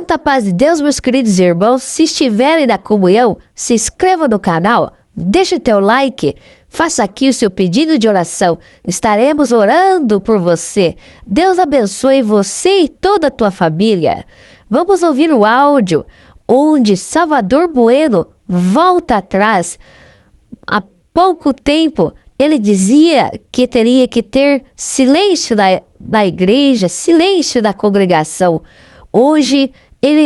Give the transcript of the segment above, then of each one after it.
Santa paz de Deus, meus queridos irmãos. Se estiverem na comunhão, se inscreva no canal, deixe teu like, faça aqui o seu pedido de oração. Estaremos orando por você. Deus abençoe você e toda a tua família. Vamos ouvir o áudio onde Salvador Bueno volta atrás. Há pouco tempo ele dizia que teria que ter silêncio da igreja, silêncio da congregação. Hoje,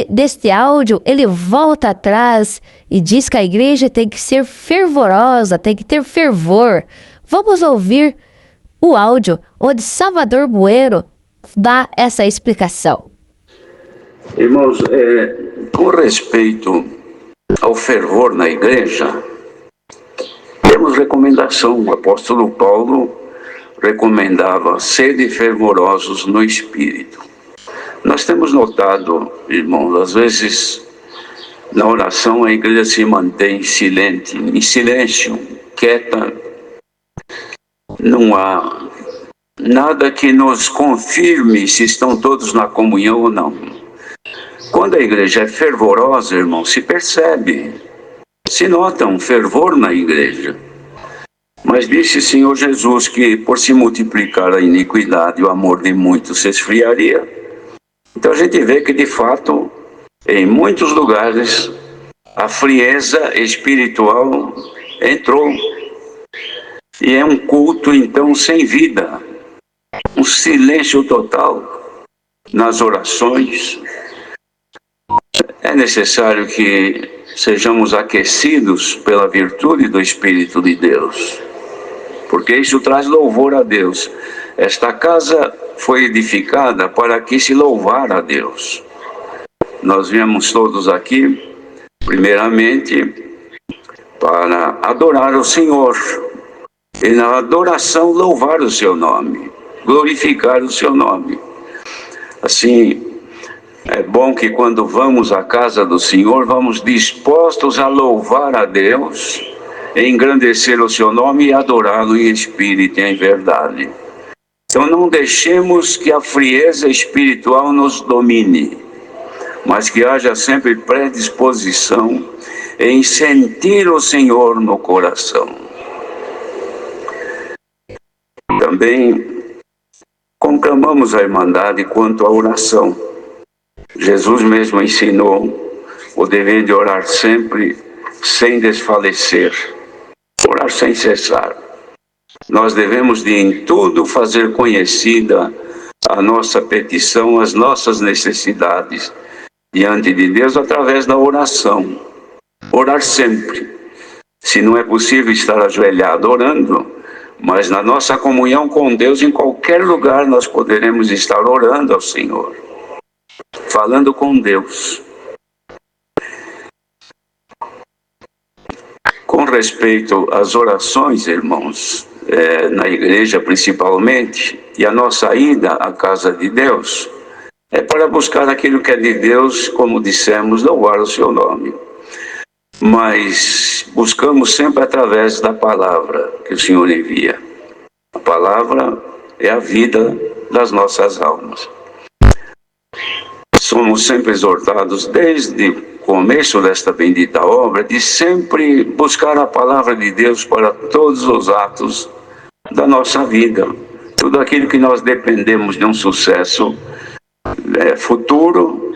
deste áudio, ele volta atrás e diz que a igreja tem que ser fervorosa, tem que ter fervor. Vamos ouvir o áudio onde Salvador Bueno dá essa explicação. Irmãos, com respeito ao fervor na igreja, temos recomendação. O apóstolo Paulo recomendava: sede fervorosos no espírito. Nós temos notado, irmãos, às vezes na oração a igreja se mantém em silêncio, quieta. Não há nada que nos confirme se estão todos na comunhão ou não. Quando a igreja é fervorosa, irmão, se percebe, se nota um fervor na igreja. Mas disse o Senhor Jesus que por se multiplicar a iniquidade, o amor de muitos se esfriaria. Então a gente vê que de fato, em muitos lugares, a frieza espiritual entrou. E é um culto então sem vida, um silêncio total nas orações. É necessário que sejamos aquecidos pela virtude do Espírito de Deus, porque isso traz louvor a Deus. Esta casa foi edificada para que se louvar a Deus. Nós viemos todos aqui, primeiramente, para adorar o Senhor, e na adoração louvar o seu nome, glorificar o seu nome. Assim, é bom que quando vamos à casa do Senhor, vamos dispostos a louvar a Deus, engrandecer o seu nome e adorá-lo em espírito e em verdade. Então não deixemos que a frieza espiritual nos domine, mas que haja sempre predisposição em sentir o Senhor no coração. Também conclamamos a Irmandade quanto à oração. Jesus mesmo ensinou o dever de orar sempre sem desfalecer, orar sem cessar. Nós devemos de em tudo fazer conhecida a nossa petição, as nossas necessidades diante de Deus através da oração. Orar sempre. Se não é possível estar ajoelhado orando, mas na nossa comunhão com Deus, em qualquer lugar nós poderemos estar orando ao Senhor, falando com Deus. Com respeito às orações, irmãos, na igreja principalmente, e a nossa ida à casa de Deus, é para buscar aquilo que é de Deus, como dissemos, louvar o seu nome. Mas buscamos sempre através da palavra que o Senhor envia. A palavra é a vida das nossas almas. Somos sempre exortados, desde o começo desta bendita obra, de sempre buscar a palavra de Deus para todos os atos da nossa vida. Tudo aquilo que nós dependemos de um sucesso futuro,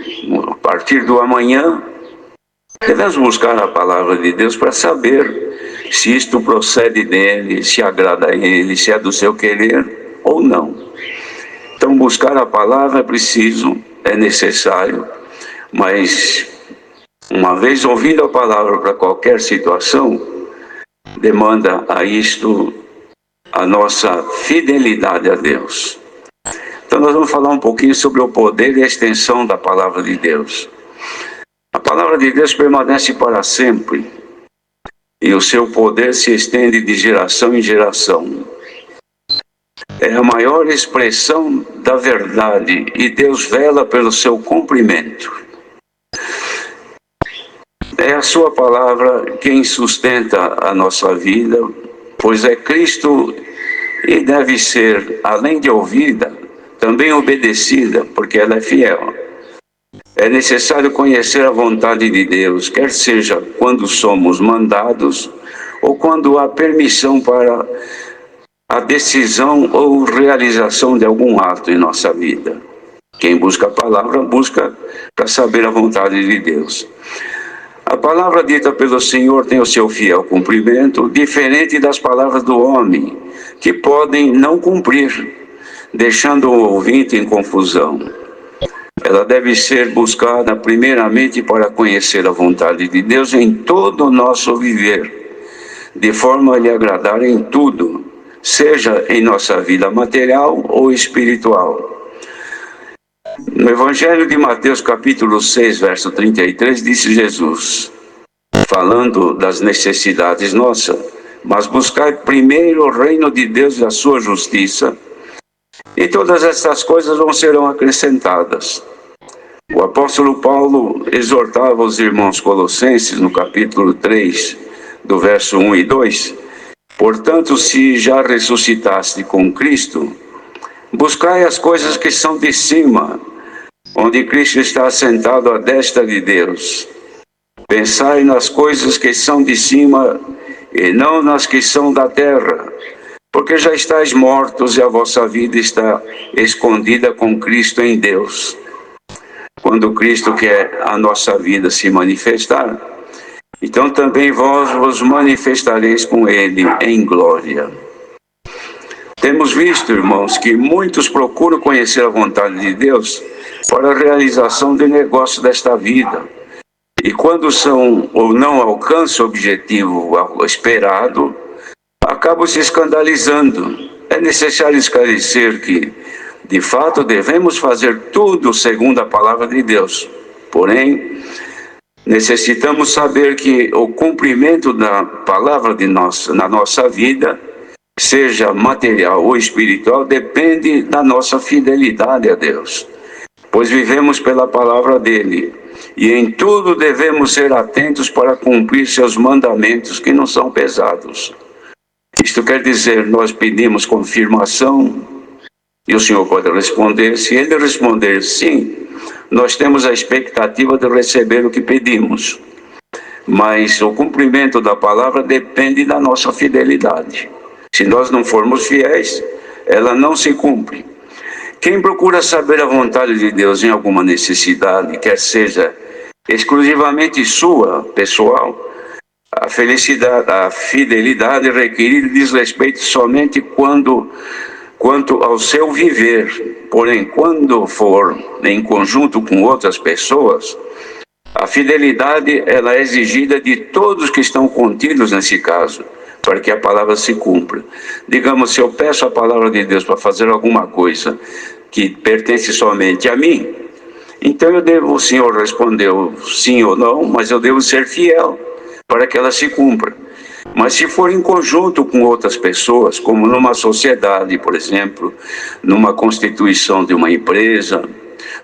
a partir do amanhã, devemos buscar a palavra de Deus para saber se isto procede dele, se agrada a ele, se é do seu querer ou não. Então buscar a palavra é preciso, é necessário, mas uma vez ouvindo a palavra para qualquer situação, demanda a isto a nossa fidelidade a Deus. Então nós vamos falar um pouquinho sobre o poder e a extensão da palavra de Deus. A palavra de Deus permanece para sempre, e o seu poder se estende de geração em geração. É a maior expressão da verdade, e Deus vela pelo seu cumprimento. É a sua palavra quem sustenta a nossa vida, pois é Cristo e deve ser, além de ouvida, também obedecida, porque ela é fiel. É necessário conhecer a vontade de Deus, quer seja quando somos mandados ou quando há permissão para a decisão ou realização de algum ato em nossa vida. Quem busca a palavra, busca para saber a vontade de Deus. A palavra dita pelo Senhor tem o seu fiel cumprimento, diferente das palavras do homem, que podem não cumprir, deixando o ouvinte em confusão. Ela deve ser buscada primeiramente para conhecer a vontade de Deus em todo o nosso viver, de forma a lhe agradar em tudo, seja em nossa vida material ou espiritual. No Evangelho de Mateus, capítulo 6, verso 33, disse Jesus, falando das necessidades nossas, mas buscai primeiro o reino de Deus e a sua justiça, e todas estas coisas vão serão acrescentadas. O apóstolo Paulo exortava os irmãos colossenses, no capítulo 3, do verso 1 e 2, portanto, se já ressuscitaste com Cristo, buscai as coisas que são de cima, onde Cristo está assentado à destra de Deus. Pensai nas coisas que são de cima e não nas que são da terra, porque já estáis mortos e a vossa vida está escondida com Cristo em Deus. Quando Cristo, que é a nossa vida, se manifestar, então também vós vos manifestareis com Ele em glória. Temos visto, irmãos, que muitos procuram conhecer a vontade de Deus para a realização do negócio desta vida. E quando são ou não alcançam o objetivo esperado, acabam se escandalizando. É necessário esclarecer que, de fato, devemos fazer tudo segundo a palavra de Deus. Porém, necessitamos saber que o cumprimento da palavra na nossa vida, seja material ou espiritual, depende da nossa fidelidade a Deus, pois vivemos pela palavra dele, e em tudo devemos ser atentos para cumprir seus mandamentos, que não são pesados. Isto quer dizer, nós pedimos confirmação, e o Senhor pode responder. Se Ele responder sim, nós temos a expectativa de receber o que pedimos. Mas o cumprimento da palavra depende da nossa fidelidade. Se nós não formos fiéis, ela não se cumpre. Quem procura saber a vontade de Deus em alguma necessidade, quer seja exclusivamente sua, pessoal, a fidelidade requerida diz respeito somente quanto ao seu viver. Porém, quando for em conjunto com outras pessoas, a fidelidade ela é exigida de todos que estão contidos nesse caso, para que a palavra se cumpra. Digamos, se eu peço a palavra de Deus para fazer alguma coisa que pertence somente a mim, então eu devo, o Senhor respondeu sim ou não, mas eu devo ser fiel para que ela se cumpra. Mas se for em conjunto com outras pessoas, como numa sociedade, por exemplo, numa constituição de uma empresa,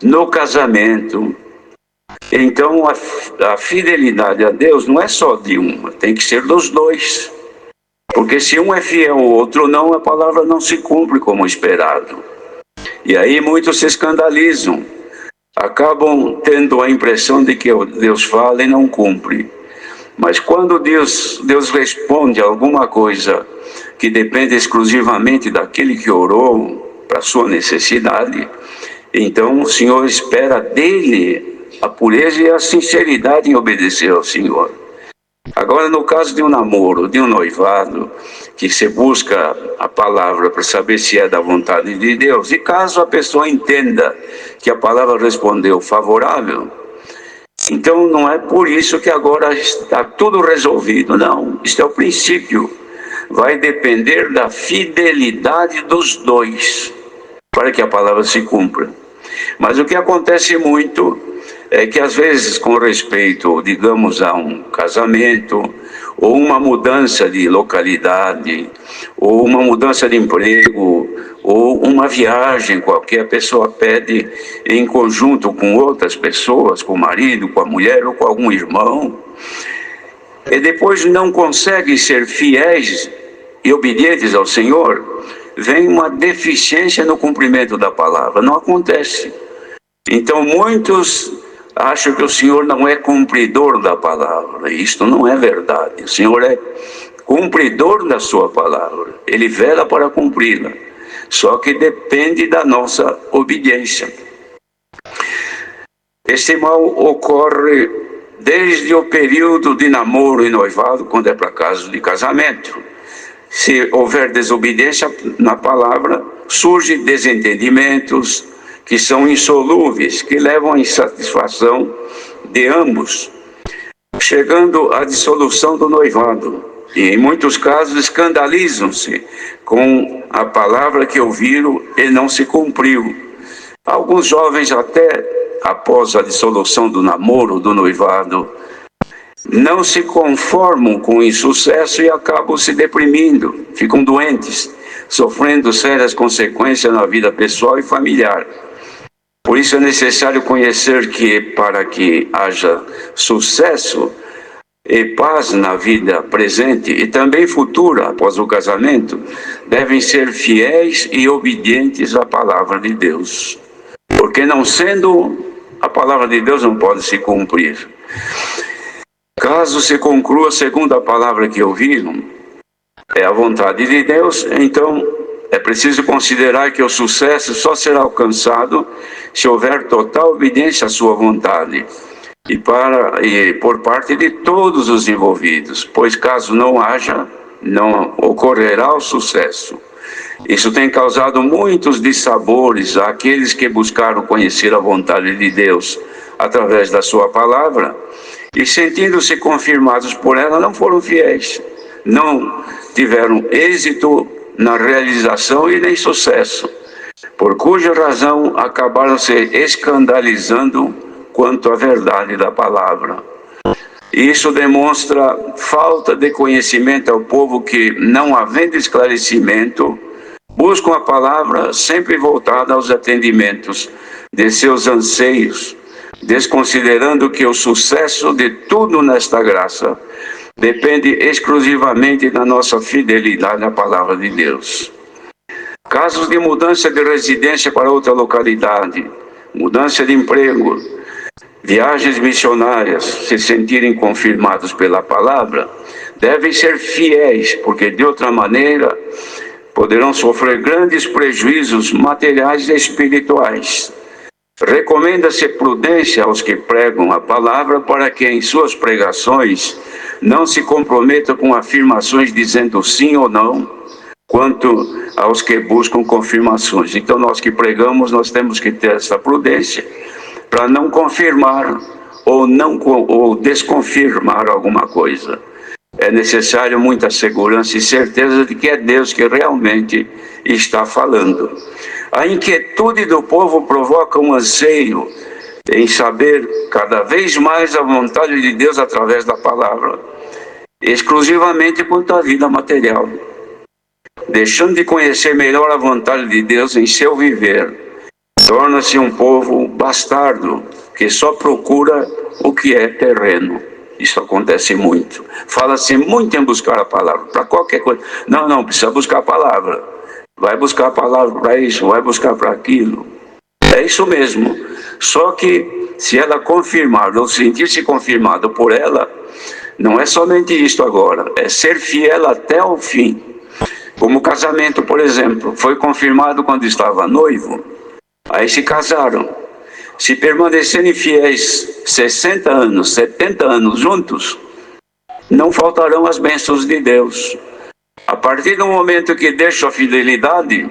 no casamento, então a fidelidade a Deus não é só de uma, tem que ser dos dois. Porque se um é fiel, o outro não, a palavra não se cumpre como esperado. E aí muitos se escandalizam, acabam tendo a impressão de que Deus fala e não cumpre. Mas quando Deus responde alguma coisa que depende exclusivamente daquele que orou para a sua necessidade, então o Senhor espera dele a pureza e a sinceridade em obedecer ao Senhor. Agora, no caso de um namoro, de um noivado, que se busca a palavra para saber se é da vontade de Deus, e caso a pessoa entenda que a palavra respondeu favorável, então não é por isso que agora está tudo resolvido, não. Isto é o princípio. Vai depender da fidelidade dos dois para que a palavra se cumpra. Mas o que acontece muito é que às vezes, com respeito, digamos, a um casamento, ou uma mudança de localidade, ou uma mudança de emprego, ou uma viagem qualquer, a pessoa pede em conjunto com outras pessoas, com o marido, com a mulher ou com algum irmão, e depois não conseguem ser fiéis e obedientes ao Senhor, vem uma deficiência no cumprimento da palavra, não acontece. Então muitos acham que o Senhor não é cumpridor da palavra. Isto não é verdade. O Senhor é cumpridor da sua palavra. Ele vela para cumpri-la. Só que depende da nossa obediência. Este mal ocorre desde o período de namoro e noivado, quando é para caso de casamento. Se houver desobediência na palavra, surgem desentendimentos que são insolúveis, que levam à insatisfação de ambos, chegando à dissolução do noivado. E em muitos casos escandalizam-se com a palavra que ouviram e não se cumpriu. Alguns jovens até após a dissolução do namoro, do noivado, não se conformam com o insucesso e acabam se deprimindo, ficam doentes, sofrendo sérias consequências na vida pessoal e familiar. Por isso é necessário conhecer que, para que haja sucesso e paz na vida presente e também futura, após o casamento, devem ser fiéis e obedientes à palavra de Deus. Porque não sendo, a palavra de Deus não pode se cumprir. Caso se conclua segundo a palavra que ouviram, é a vontade de Deus, então é preciso considerar que o sucesso só será alcançado se houver total obediência à sua vontade e por parte de todos os envolvidos, pois caso não haja, não ocorrerá o sucesso. Isso tem causado muitos dissabores àqueles que buscaram conhecer a vontade de Deus através da sua palavra e, sentindo-se confirmados por ela, não foram fiéis, não tiveram êxito na realização e nem sucesso, por cuja razão acabaram se escandalizando quanto à verdade da palavra. Isso demonstra falta de conhecimento ao povo que, não havendo esclarecimento, buscam a palavra sempre voltada aos atendimentos de seus anseios, desconsiderando que o sucesso de tudo nesta graça depende exclusivamente da nossa fidelidade à palavra de Deus. Casos de mudança de residência para outra localidade, mudança de emprego, viagens missionárias, se sentirem confirmados pela palavra, devem ser fiéis, porque de outra maneira poderão sofrer grandes prejuízos materiais e espirituais. Recomenda-se prudência aos que pregam a palavra para que em suas pregações não se comprometam com afirmações dizendo sim ou não, quanto aos que buscam confirmações. Então nós que pregamos, nós temos que ter essa prudência para não confirmar ou desconfirmar alguma coisa. É necessário muita segurança e certeza de que é Deus que realmente está falando. A inquietude do povo provoca um anseio em saber cada vez mais a vontade de Deus através da palavra, exclusivamente quanto à vida material. Deixando de conhecer melhor a vontade de Deus em seu viver, torna-se um povo bastardo, que só procura o que é terreno. Isso acontece muito. Fala-se muito em buscar a palavra, para qualquer coisa. Não, precisa buscar a palavra. Vai buscar a palavra para isso, vai buscar para aquilo. É isso mesmo. Só que, se ela confirmar, ou sentir-se confirmado por ela, não é somente isto agora, é ser fiel até o fim. Como o casamento, por exemplo, foi confirmado quando estava noivo, aí se casaram. Se permanecerem fiéis 60 anos, 70 anos juntos, não faltarão as bênçãos de Deus. A partir do momento que deixam a fidelidade,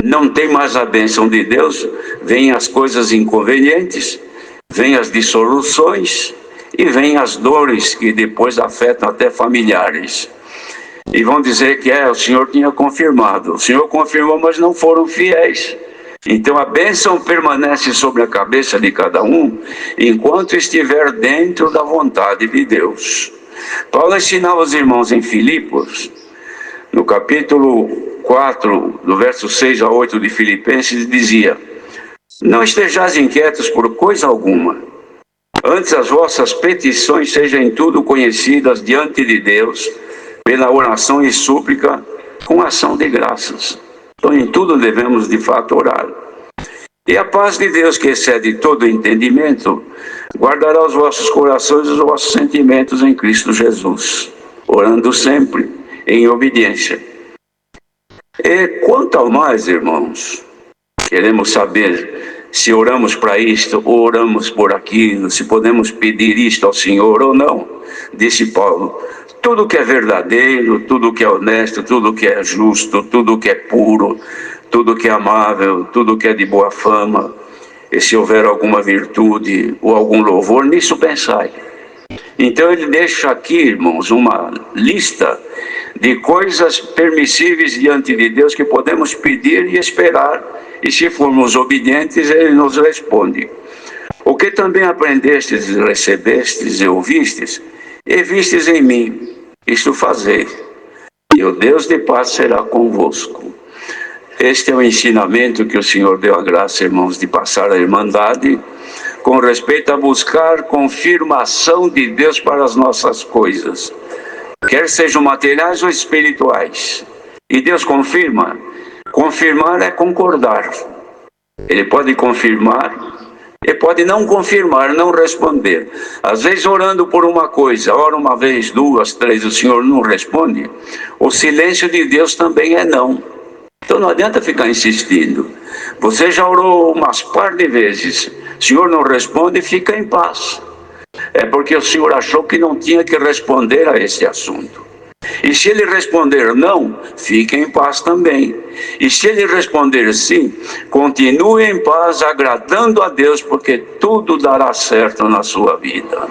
não tem mais a bênção de Deus, vêm as coisas inconvenientes, vêm as dissoluções e vêm as dores que depois afetam até familiares. E vão dizer que o Senhor tinha confirmado. O Senhor confirmou, mas não foram fiéis. Então a bênção permanece sobre a cabeça de cada um, enquanto estiver dentro da vontade de Deus. Paulo ensinava os irmãos em Filipos, no capítulo 4, do verso 6 a 8 de Filipenses, dizia: não estejais inquietos por coisa alguma, antes as vossas petições sejam em tudo conhecidas diante de Deus, pela oração e súplica, com ação de graças. Então em tudo devemos de fato orar. E a paz de Deus, que excede todo entendimento, guardará os vossos corações e os vossos sentimentos em Cristo Jesus, orando sempre em obediência. E quanto ao mais, irmãos, queremos saber se oramos para isto ou oramos por aquilo, se podemos pedir isto ao Senhor ou não. Disse Paulo: tudo que é verdadeiro, tudo que é honesto, tudo que é justo, tudo que é puro, tudo que é amável, tudo que é de boa fama, e se houver alguma virtude ou algum louvor, nisso pensai. Então ele deixa aqui, irmãos, uma lista de coisas permissíveis diante de Deus que podemos pedir e esperar, e se formos obedientes, ele nos responde. O que também aprendestes, recebestes e ouvistes, e vistes em mim, isto fazei, e o Deus de paz será convosco. Este é o ensinamento que o Senhor deu a graça, irmãos, de passar a Irmandade, com respeito a buscar confirmação de Deus para as nossas coisas, quer sejam materiais ou espirituais. E Deus confirma. Confirmar é concordar. Ele pode confirmar, ele pode não confirmar, não responder. Às vezes, orando por uma coisa, ora uma vez, duas, três, o Senhor não responde. O silêncio de Deus também é não. Então não adianta ficar insistindo. Você já orou umas par de vezes, o Senhor não responde, fica em paz. É porque o Senhor achou que não tinha que responder a esse assunto. E se ele responder não, fique em paz também. E se ele responder sim, continue em paz, agradando a Deus, porque tudo dará certo na sua vida.